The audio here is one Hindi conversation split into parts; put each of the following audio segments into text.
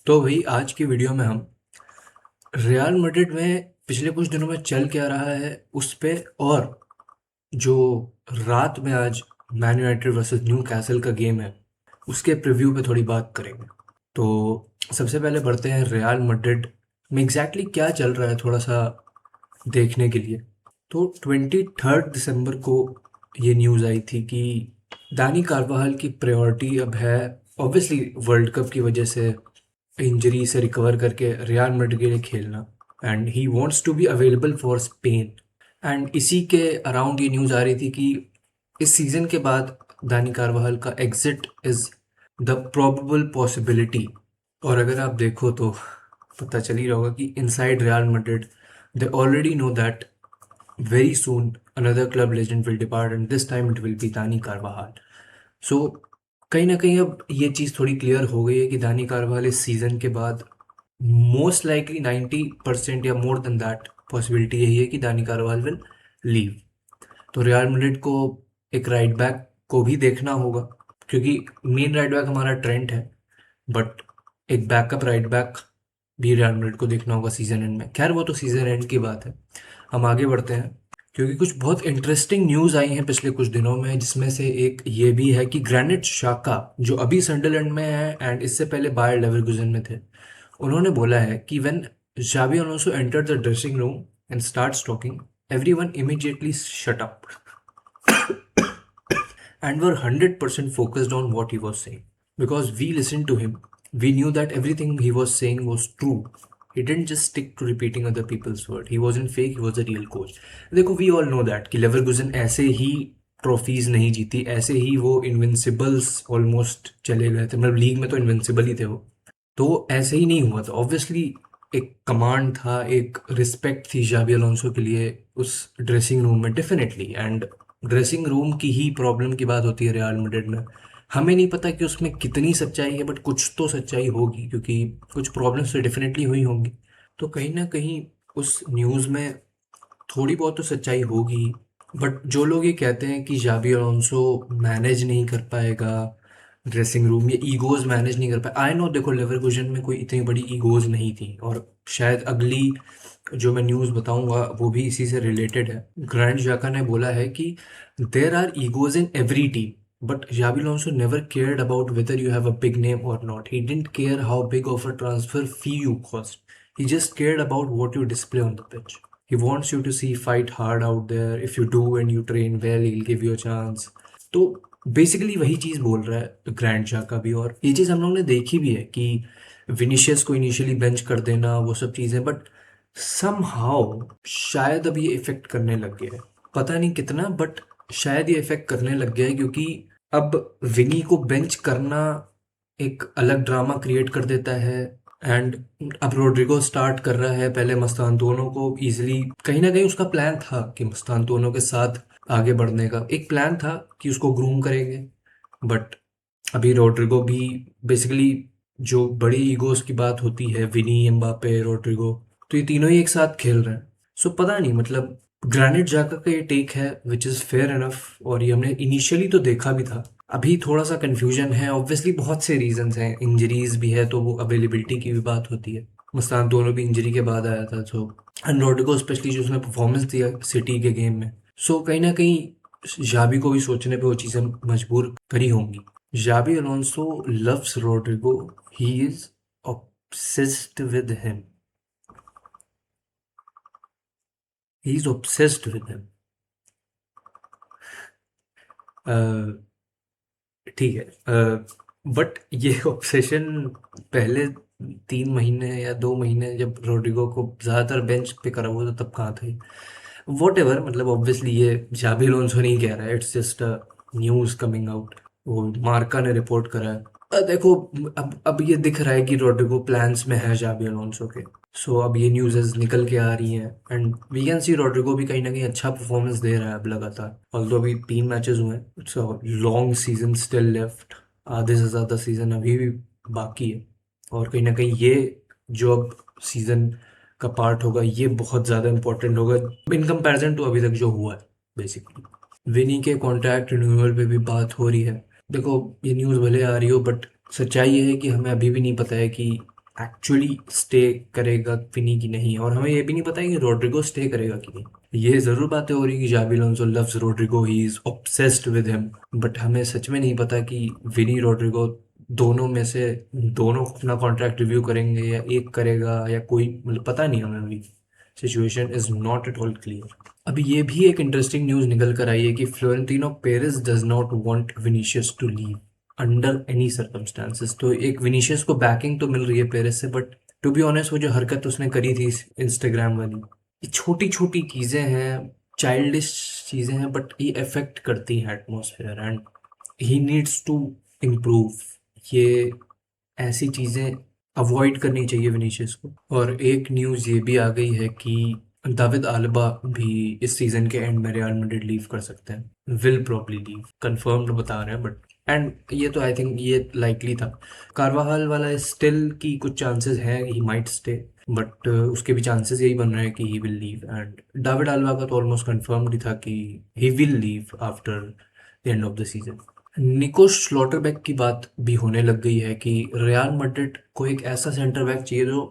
तो भाई आज की वीडियो में हम रियल मैड्रिड में पिछले कुछ दिनों में चल क्या रहा है उस पे, और जो रात में आज man United versus new castle का गेम है उसके प्रीव्यू पे थोड़ी बात करेंगे। तो सबसे पहले बढ़ते हैं रियल मैड्रिड में एग्जैक्टली क्या चल रहा है थोड़ा सा देखने के लिए। तो 23 दिसंबर को ये न्यूज़ आई थी कि दानी कार्वाहल की प्रायोरिटी अब है, ऑब्वियसली वर्ल्ड कप की वजह से इंजरी से रिकवर करके रियल मैड्रिड के लिए खेलना, and he wants to be available for Spain. And इसी के अराउंड ये न्यूज़ आ रही थी कि इस सीज़न के बाद दानी कार्वाहल का exit is the probable possibility. और अगर आप देखो तो पता चल ही रहा होगा कि inside real Madrid they already know that very soon another club legend will depart and this time it will be दानी कार्वाहाल। सो कहीं ना कहीं अब ये चीज़ थोड़ी क्लियर हो गई है कि दानी कार्वाहाल इस सीज़न के बाद मोस्ट लाइकली 90% या मोर देन दैट पॉसिबिलिटी यही है कि दानी कार्वाहाल विल लीव। तो रियल मैड्रिड को एक राइट बैक को भी देखना होगा, क्योंकि मेन राइट बैक हमारा ट्रेंट है, बट एक बैकअप राइट बैक भी रियल मैड्रिड को देखना होगा सीजन एंड में। खैर वो तो सीजन एंड की बात है, हम आगे बढ़ते हैं क्योंकि कुछ बहुत इंटरेस्टिंग न्यूज़ आई हैं पिछले कुछ दिनों में, जिसमें से एक ये भी है कि ग्रैनिट शाका जो अभी सनडरलैंड में है एंड इससे पहले बायर लेवरकुसेन में थे, उन्होंने बोला है कि when Xabi Alonso entered the dressing room and starts talking, everyone immediately shut up and were 100% focused on what he was saying. Because we listened to him, we knew that everything he was saying was true. He didn't just stick to repeating other people's word. He wasn't fake, he was a real coach. देखो we all know that कि लेवरकुसेन ऐसे ही ट्रॉफीज नहीं जीती, ऐसे ही वो इनविंसिबल्स ऑलमोस्ट चले गए थे, मतलब लीग में तो इनविंसिबल ही थे वो। तो ऐसे ही नहीं हुआ था, ऑब्वियसली एक कमांड था, एक रिस्पेक्ट थी जाबी अलोंसो के लिए उस ड्रेसिंग रूम में, डेफिनेटली। एंड ड्रेसिंग रूम की ही प्रॉब्लम की बात होती है रियल मैड्रिड में। हमें नहीं पता कि उसमें कितनी सच्चाई है, बट कुछ तो सच्चाई होगी, क्योंकि कुछ प्रॉब्लम्स तो डेफिनेटली हुई होंगी। तो कहीं ना कहीं उस न्यूज़ में थोड़ी बहुत तो सच्चाई होगी। बट जो लोग ये कहते हैं कि जाबी अलोंसो मैनेज नहीं कर पाएगा ड्रेसिंग रूम, ये ईगोज मैनेज नहीं कर पाए, आई नो। देखो लेवरकुसेन में कोई इतनी बड़ी ईगोज नहीं थी, और शायद अगली जो मैं न्यूज़ बताऊंगा वो भी इसी से रिलेटेड है। ग्रैंड जाका ने बोला है कि there are egos in every team, but Xabi Alonso never cared about whether you have a big name or not. He didn't care how big of a transfer fee you cost, he just cared about what you display on the pitch. He wants you to see fight hard out there. If you do and you train well, he'll give you a chance. तो बेसिकली वही चीज़ बोल रहा है ग्रैंड शाका भी, और ये चीज़ हम लोग ने देखी भी है कि विनिशियस को इनिशियली बेंच कर देना, वो सब चीज़ें, बट समहाउ शायद अब ये इफेक्ट करने लग गया है। पता नहीं कितना, बट शायद ये इफेक्ट करने लग गया है, क्योंकि अब विनी को बेंच करना एक अलग ड्रामा क्रिएट कर देता है। एंड अब रोड्रिगो स्टार्ट कर रहा है, पहले मस्तान दोनों को इजीली, कहीं ना कहीं उसका प्लान था कि मस्तान दोनों के साथ आगे बढ़ने का एक प्लान था कि उसको ग्रूम करेंगे। बट अभी रोड्रिगो भी बेसिकली, जो बड़ी ईगोस की बात होती है, विनी, एम्बापे, रोड्रिगो, तो ये तीनों ही एक साथ खेल रहे हैं। सो पता नहीं, मतलब ग्रैनिट जाका का ये टेक है विच इज़ फेयर इनफ, और ये हमने इनिशियली तो देखा भी था। अभी थोड़ा सा कंफ्यूजन है, ऑब्वियसली बहुत से रीजंस हैं, इंजरीज भी है तो वो अवेलेबिलिटी की भी बात होती है। मुस्तान दोनों भी इंजरी के बाद आया था, तो एंड रोड्रिगो स्पेशली जो उसने परफॉर्मेंस दिया सिटी के गेम में, सो कहीं ना कहीं जाबी को भी सोचने पे वो चीज़ें मजबूर करी होंगी। Xabi Alonso loves Rodrigo, he is obsessed with him, he is obsessed with him। ठीक है, बट ये ऑब्सेशन पहले 3 महीने या 2 महीने जब रोड्रिगो को ज़्यादातर बेंच पे करा हुआ था तब कहाँ थे। वॉट एवर, मतलब ऑब्वियसली ये जाबी अलोंसो नहीं कह रहा है, it's just a news coming out, वो मार्का ने रिपोर्ट करा है। देखो अब ये दिख रहा है कि रोड्रिगो प्लान्स में है जाबी अलोंसो के। सो अब ये न्यूज़ निकल के आ रही हैं and we can see Rodrigo भी कहीं ना कहीं अच्छा परफॉर्मेंस दे रहा है अब लगातार। ऑल्दो अभी 3 मैचेस हुए हैं, it's a long season still left, आधे से ज़्यादा सीजन अभी भी बाकी है। और कहीं ना कहीं ये जो अब सीजन का पार्ट होगा ये बहुत ज़्यादा इंपॉर्टेंट होगा इन कंपैरिजन टू अभी तक जो हुआ है। बेसिकली विनी के कॉन्ट्रैक्ट रिन्यूअल पे भी बात हो रही है। देखो ये न्यूज़ भले आ रही हो, बट सच्चाई ये है कि हमें अभी भी नहीं पता है कि एक्चुअली स्टे करेगा विनी की नहीं, और हमें ये भी नहीं पता है कि रोड्रिगो स्टे करेगा कि नहीं। ये जरूर बातें हो रही कि Xabi Alonso loves Rodrigo, he is obsessed with him, but हमें सच में नहीं पता कि विनी रोड्रिगो दोनों में से दोनों अपना कॉन्ट्रैक्ट रिव्यू करेंगे या एक करेगा या कोई, मतलब पता नहीं हमें अभी। Situation is not at all clear. अभी ये भी एक इंटरेस्टिंग न्यूज निकल कर आई है कि Florentino Perez does not want Vinicius to leave under any circumstances. तो एक विनीशियस को बैकिंग तो मिल रही है पेरेस से, बट टू बी ऑनेस्ट वो जो हरकत उसने करी थी इंस्टाग्राम वाली, ये छोटी छोटी चीजें हैं, चाइल्डिश चीजें हैं, बट ये अफेक्ट करती हैं atmosphere, and he needs to improve. ये ऐसी चीजें अवॉइड करनी चाहिए विनीशियस को। और एक न्यूज़ ये भी आ गई है कि दाविद आलबा भी इस सीजन के एंड में रियल मैड्रिड लीव कर सकते हैं, विल प्रॉब्ली लीव, कंफर्म्ड बता रहे हैं, बट एंड ये तो आई थिंक ये लाइकली था। कारवाहल वाला स्टिल की कुछ चांसेस हैं ही माइट स्टे, बट उसके भी चांसेस यही बन रहे हैं कि he will leave, and David Alaba का तो ऑलमोस्ट कंफर्म्ड ही था कि he will leave after the end of the season. Nico Schlotterbeck की बात भी होने लग गई है कि रियल मैड्रिड को एक ऐसा सेंटर बैक चाहिए जो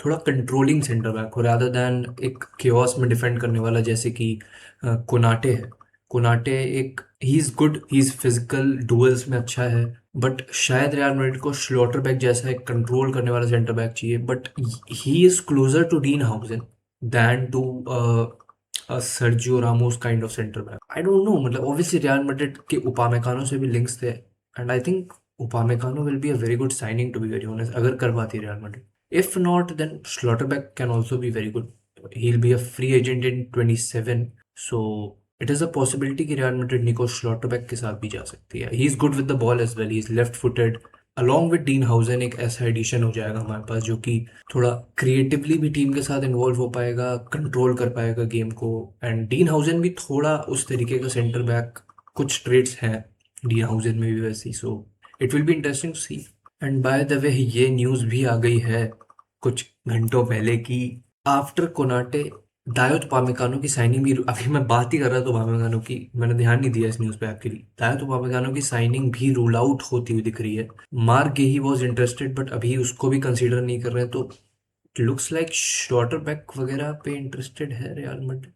थोड़ा कंट्रोलिंग सेंटर बैक हो, रादर दैन एक केओस में डिफेंड करने वाला, जैसे कि कोनाटे है। कोनाटे एक, ही is good, he is physical, duels में अच्छा है, बट शायद रियल मैड्रिड को स्लॉटरबैक जैसा एक कंट्रोल करने वाला सेंटर बैक चाहिए, but he is closer to Dean Huijsen than to Sergio Ramos kind of centre back. I don't know, मतलब ऑब्वियसली रियल मैड्रिड के उपामेकानो से भी लिंक्स थे, and I think Upamecano will be a very good signing to be very honest, अगर करवाती Real Madrid. If not then Schlotterbeck can also be very good, he will be a free agent in 27, so it is a possibility कि रियल मैड्रिड निको स्लॉटरबैक के साथ भी जा सकती है। He is good with the ball as well, he is left footed, along with Dean Huijsen एक ऐसा एडिशन हो जाएगा हमारे पास जो कि थोड़ा क्रिएटिवली भी टीम के साथ इन्वॉल्व हो पाएगा, कंट्रोल कर पाएगा गेम को। एंड डीन हाउसन भी थोड़ा उस तरीके का सेंटर बैक, कुछ ट्रेड्स हैं डीन हाउसन में भी वैसी, so it will be interesting to see. And by the way ये न्यूज़ भी आ गई है कुछ घंटों पहले कि आफ्टर कोनाटे दायोत पामेकानो की साइनिंग भी, अभी मैं बात ही कर रहा था पामेकानो की, मैंने ध्यान नहीं दिया इस न्यूज़ पे एक्चुअली, दायोत पामेकानो की साइनिंग भी रूल आउट होती हुई दिख रही है। मार्क गेही वॉज इंटरेस्टेड, बट अभी उसको भी कंसीडर नहीं कर रहे हैं, तो लुक्स लाइक शॉर्टर बैक वगैरह पे इंटरेस्टेड है real Madrid.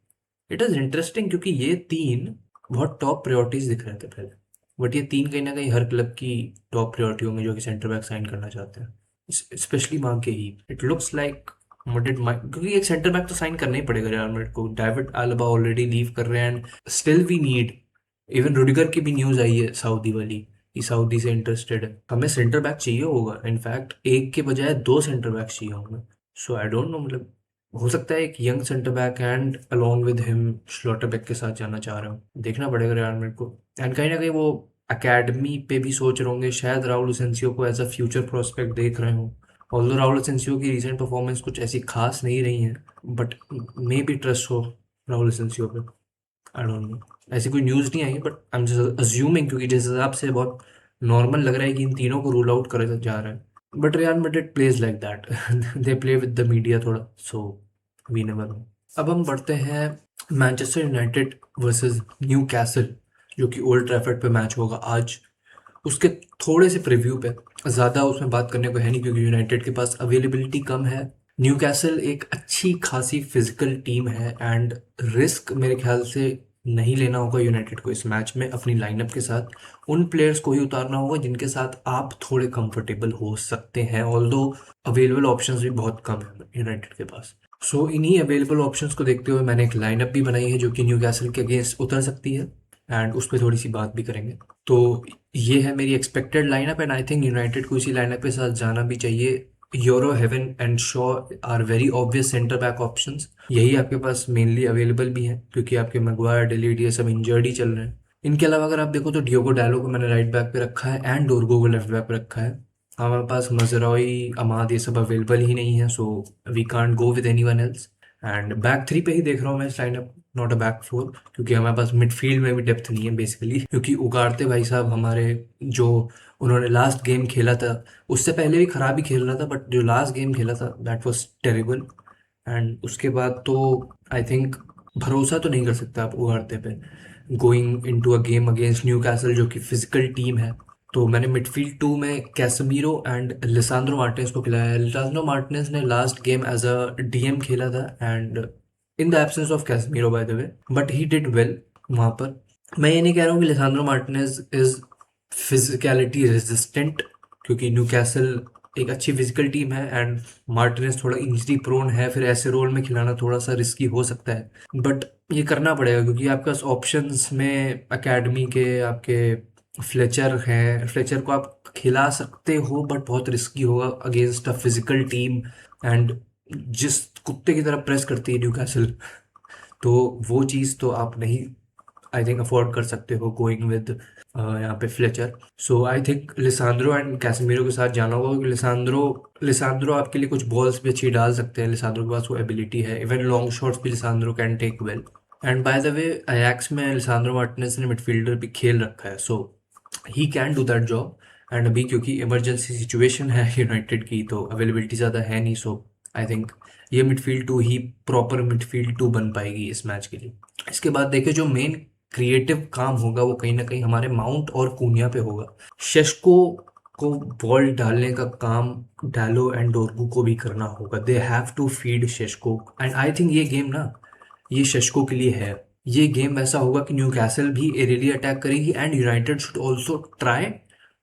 It is interesting क्योंकि ये तीन बहुत टॉप प्रायोरिटीज दिख रहे थे पहले, बट ये तीन कहीं ना कहीं हर क्लब की टॉप प्रायोरिटी होंगे जो कि सेंटर बैक साइन करना चाहते हैं, स्पेशली मांग के ही। It looks like Madrid might, क्योंकि एक सेंटर बैक तो साइन करना ही पड़ेगा रियल मैड्रिड को। डेविड आल्बा ऑलरेडी लीव कर रहे हैं, and still we need, even Rudiger की भी न्यूज आई है सऊदी वाली कि सऊदी से इंटरेस्टेड है। हमें सेंटर बैक चाहिए होगा, इनफैक्ट एक के बजाय दो सेंटर बैक चाहिए होंगे। सो आई डोंट नो, मतलब हो सकता है एक young centre back and along with him slaughter back के साथ जाना चाह रहे हो, देखना पड़ेगा रियल मैड्रिड को। एंड कहीं ना कहीं वो एकेडमी पे भी सोच रहे होंगे, शायद राउल एसेंसियो को एज अ फ्यूचर प्रोस्पेक्ट देख रहे हो। ऑल्दो राउल एसेंसियो की रिसेंट परफॉर्मेंस कुछ ऐसी खास नहीं रही है, बट मे बी ट्रस्ट हो राउल एसेंसियो पे, आई डोंट नो। ऐसी कोई न्यूज़ नहीं आई, but I am just assuming, क्योंकि जिस हिसाब से बहुत नॉर्मल लग रहा है कि इन तीनों को रूल आउट करा जा रहा है, but real Madrid plays like that, they play with the media थोड़ा, सो वी नेवर नो। अब हम बढ़ते हैं Manchester United versus new castle, जो कि ओल्ड ट्रैफर्ड पे मैच होगा आज। उसके थोड़े से प्रीव्यू पे, ज़्यादा उसमें बात करने को है नहीं क्योंकि यूनाइटेड के पास अवेलेबिलिटी कम है। न्यूकैसल एक अच्छी खासी फिजिकल टीम है, एंड रिस्क मेरे ख्याल से नहीं लेना होगा यूनाइटेड को इस मैच में। अपनी लाइनअप के साथ उन प्लेयर्स को ही उतारना होगा जिनके साथ आप थोड़े कंफर्टेबल हो सकते हैं, ऑल्दो अवेलेबल ऑप्शंस भी बहुत कम है यूनाइटेड के पास। सो इन्हीं अवेलेबल ऑप्शंस को देखते हुए मैंने एक लाइनअप भी बनाई है जो कि न्यूकैसल के अगेंस्ट उतर सकती है, एंड उस पर थोड़ी सी बात भी करेंगे। तो ये है मेरी expected lineup, and I think United को इसी लाइनअप के साथ जाना भी चाहिए। Yoro Heaven and Shaw are very obvious centre back options, यही आपके पास मेनली अवेलेबल भी हैं क्योंकि आपके मैग्वायर, डिलीट ये सब इंजर्ड ही चल रहे हैं। इनके अलावा अगर आप देखो तो डियोगो डालो को मैंने राइट बैक पे रखा है एंड डोरगो को लेफ्ट बैक पे रखा है। हमारे पास मजराई, अमाद ये सब अवेलेबल ही नहीं है, so we can't go with anyone else. And back three पे ही देख रहा हूँ मैं इस lineup, not a back four, क्योंकि हमारे पास मिडफील्ड में भी डेप्थ नहीं है बेसिकली, क्योंकि उगारते भाई साहब हमारे, जो उन्होंने लास्ट गेम खेला था, उससे पहले भी खराब ही खेल रहा था, बट जो लास्ट गेम खेला था दैट वाज टेरिबल। एंड उसके बाद तो आई थिंक भरोसा तो नहीं कर सकता आप उगारते पे, going into a game against new castle जो कि फिजिकल टीम है। तो मैंने मिडफील्ड 2 में कैसेमीरो एंड लिसांड्रो मार्टिनेज को खिलाया है। लिसांड्रो मार्टिनेज ने last game as a DM खेला था and in the absence of Casemiro by the way, but he did well वहाँ पर। मैं ये नहीं कह रहा हूँ कि Lisandro Martinez is physicality resistant, क्योंकि न्यूकैसल एक अच्छी फिजिकल टीम है एंड मार्टिनेज थोड़ा इंजरी प्रोन है, फिर ऐसे रोल में खिलाना थोड़ा सा रिस्की हो सकता है, बट ये करना पड़ेगा क्योंकि आपके पास ऑप्शंस में एकेडमी के आपके फ्लेचर हैं। फ्लेचर को आप खिला सकते हो बट बहुत रिस्की होगा against a physical team, and जिस कुत्ते की तरह प्रेस करती है न्यूकैसल, तो वो चीज़ तो आप नहीं आई थिंक अफोर्ड कर सकते हो गोइंग विद यहाँ पे Fletcher. So I think Lisandro and Casemiro के साथ जाना होगा, क्योंकि लिसांड्रो लिसांड्रो आपके लिए कुछ बॉल्स भी अच्छी डाल सकते हैं। लिसांड्रो के पास वो एबिलिटी है, इवन लॉन्ग शॉट्स भी Lisandro can take well. And by the way Ajax में लिसांड्रो मार्टिनेज ने मिडफील्डर भी खेल रखा है, so he can do that job. And अभी क्योंकि इमरजेंसी सिचुएशन है यूनाइटेड की, तो अवेलेबिलिटी ज़्यादा है नहीं, सो आई थिंक ये मिडफील्ड 2 ही प्रॉपर मिडफील्ड 2 बन पाएगी इस मैच के लिए। इसके बाद देखिए जो मेन क्रिएटिव काम होगा वो कहीं ना कहीं हमारे माउंट और कूनिया पे होगा। शेस्को को बॉल डालने का काम डालो एंड डोरगू को भी करना होगा। They have to feed Sesko, and I think ये गेम ना ये शेस्को के लिए है। ये गेम ऐसा होगा कि न्यूकैसल भी एरियली अटैक करेगी and United should also try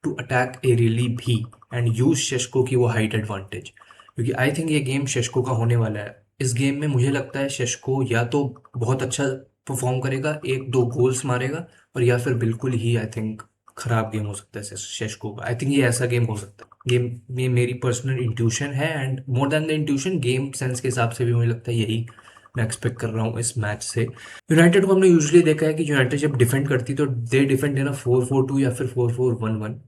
to attack aerially भी एंड यूज शेस्को की वो हाइट एडवांटेज, क्योंकि आई थिंक ये गेम शेस्को का होने वाला है। इस गेम में मुझे लगता है शेस्को या तो बहुत अच्छा परफॉर्म करेगा, एक दो गोल्स मारेगा, और या फिर बिल्कुल ही आई थिंक खराब गेम हो सकता है शेस्को का। आई थिंक ये ऐसा गेम हो सकता है। गेम में मेरी पर्सनल इंट्यूशन है and more than the intuition game sense के हिसाब से भी मुझे लगता है यही मैं एक्सपेक्ट कर रहा हूँ इस मैच से। यूनाइटेड को हमने यूजुअली देखा है कि यूनाइटेड जब डिफेंड करती तो दे डिफेंड इन 4-4-2 या फिर 4-4-1-1,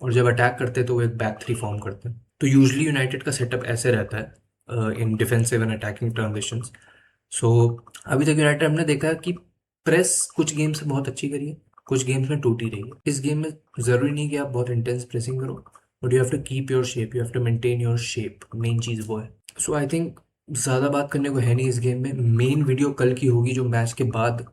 और जब अटैक करते तो वो एक बैक थ्री फॉर्म करते हैं। तो यूजुअली यूनाइटेड का सेटअप ऐसे रहता है इन डिफेंसिव एंड अटैकिंग ट्रांजिशंस। सो अभी तक यूनाइटेड हमने देखा है कि प्रेस कुछ गेम्स में बहुत अच्छी करी है, कुछ गेम्स में टूटी रही है। इस गेम में जरूरी नहीं कि आप बहुत इंटेंस प्रेसिंग करो, but you have to keep your shape, you have to maintain your shape, main चीज़ वो है। सो आई थिंक ज़्यादा बात करने को है नहीं इस गेम में। मेन वीडियो कल की होगी जो मैच के बाद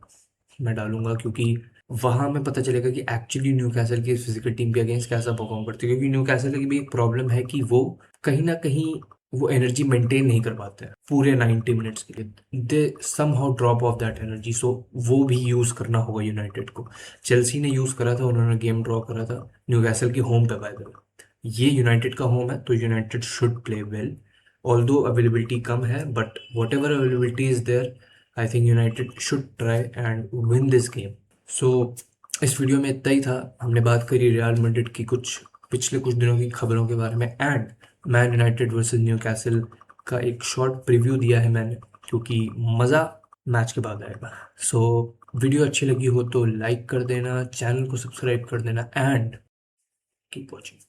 मैं डालूंगा, क्योंकि वहां में पता चलेगा कि एक्चुअली न्यूकैसल की फिजिकल टीम के अगेंस्ट कैसा परफॉर्म करती है, क्योंकि न्यूकैसल की भी एक प्रॉब्लम है कि वो कहीं ना कहीं वो एनर्जी मेंटेन नहीं कर पाते हैं पूरे 90 मिनट्स के लिए। They somehow drop off that energy, so वो भी यूज़ करना होगा यूनाइटेड को। चेल्सी ने यूज़ करा था, उन्होंने गेम ड्रॉ करा था न्यूकैसल के होम पे बाय द वे। ये यूनाइटेड का होम है तो United should play well, although availability कम है, but whatever availability is there I think United should try and win this game. So इस वीडियो में इतना ही था। हमने बात करी रियल मैड्रिड की कुछ पिछले कुछ दिनों की खबरों के बारे में, and man United versus Newcastle का एक शॉर्ट प्रीव्यू दिया है मैंने, क्योंकि मज़ा मैच के बाद आएगा। सो वीडियो अच्छी लगी हो तो लाइक कर देना, चैनल को सब्सक्राइब कर देना, एंड कीप वॉचिंग।